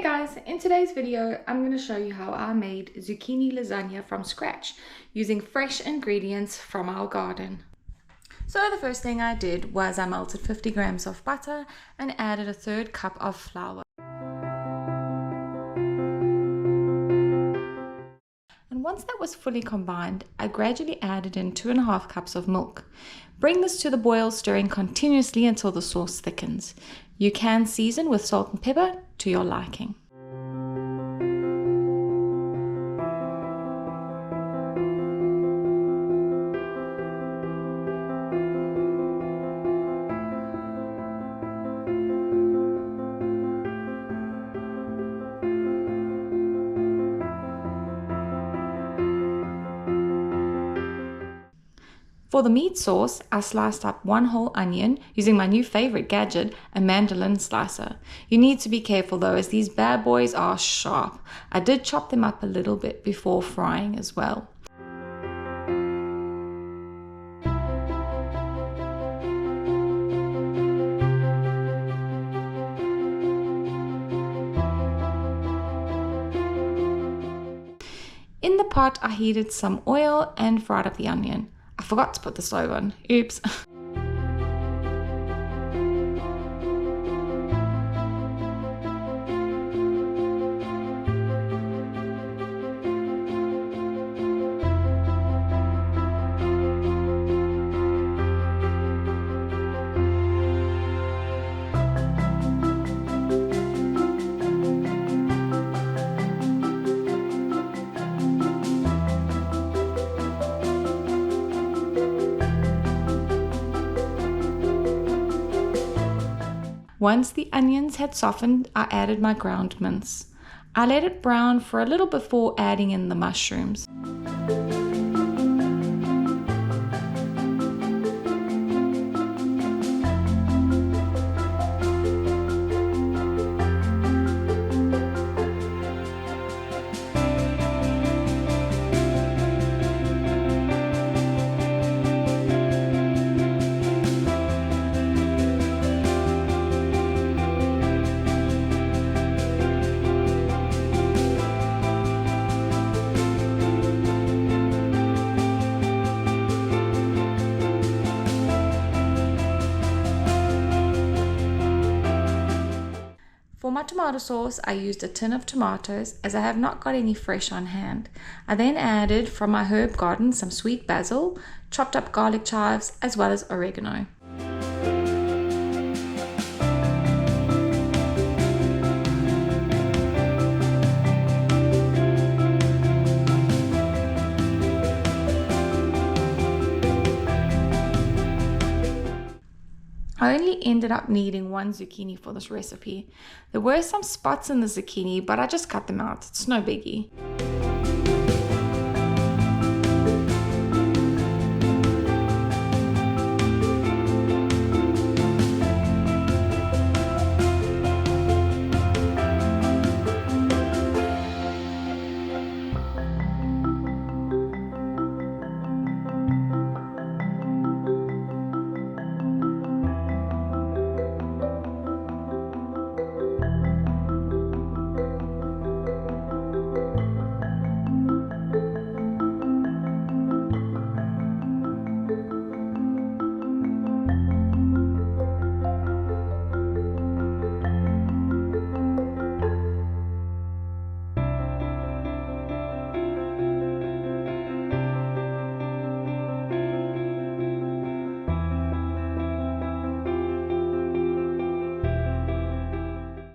Hey guys, in today's video I'm going to show you how I made zucchini lasagna from scratch using fresh ingredients from our garden. So the first thing I did was I melted 50 grams of butter and added a third cup of flour. And once that was fully combined, I gradually added in 2.5 cups of milk. Bring this to the boil, stirring continuously until the sauce thickens. You can season with salt and pepper to your liking. For the meat sauce, I sliced up 1 whole onion using my new favorite gadget, a mandolin slicer. You need to be careful though, as these bad boys are sharp. I did chop them up a little bit before frying as well. In the pot, I heated some oil and fried up the onion. I forgot to put the stove on. Oops. Once the onions had softened, I added my ground mince. I let it brown for a little before adding in the mushrooms. For my tomato sauce, I used a tin of tomatoes as I have not got any fresh on hand. I then added from my herb garden some sweet basil, chopped up garlic chives, as well as oregano. I only ended up needing 1 zucchini for this recipe. There were some spots in the zucchini, but I just cut them out. It's no biggie.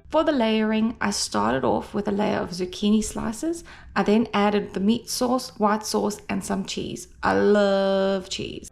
For the layering, I started off with a layer of zucchini slices. I then added the meat sauce, white sauce, and some cheese. I love cheese.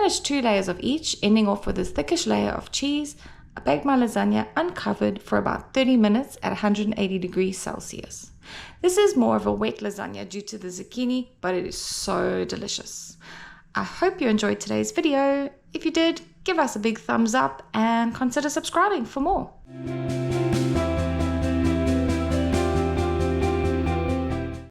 finished 2 layers of each, ending off with this thickish layer of cheese. I baked my lasagna uncovered for about 30 minutes at 180 degrees Celsius. This is more of a wet lasagna due to the zucchini, but it is so delicious. I hope you enjoyed today's video. If you did, give us a big thumbs up and consider subscribing for more.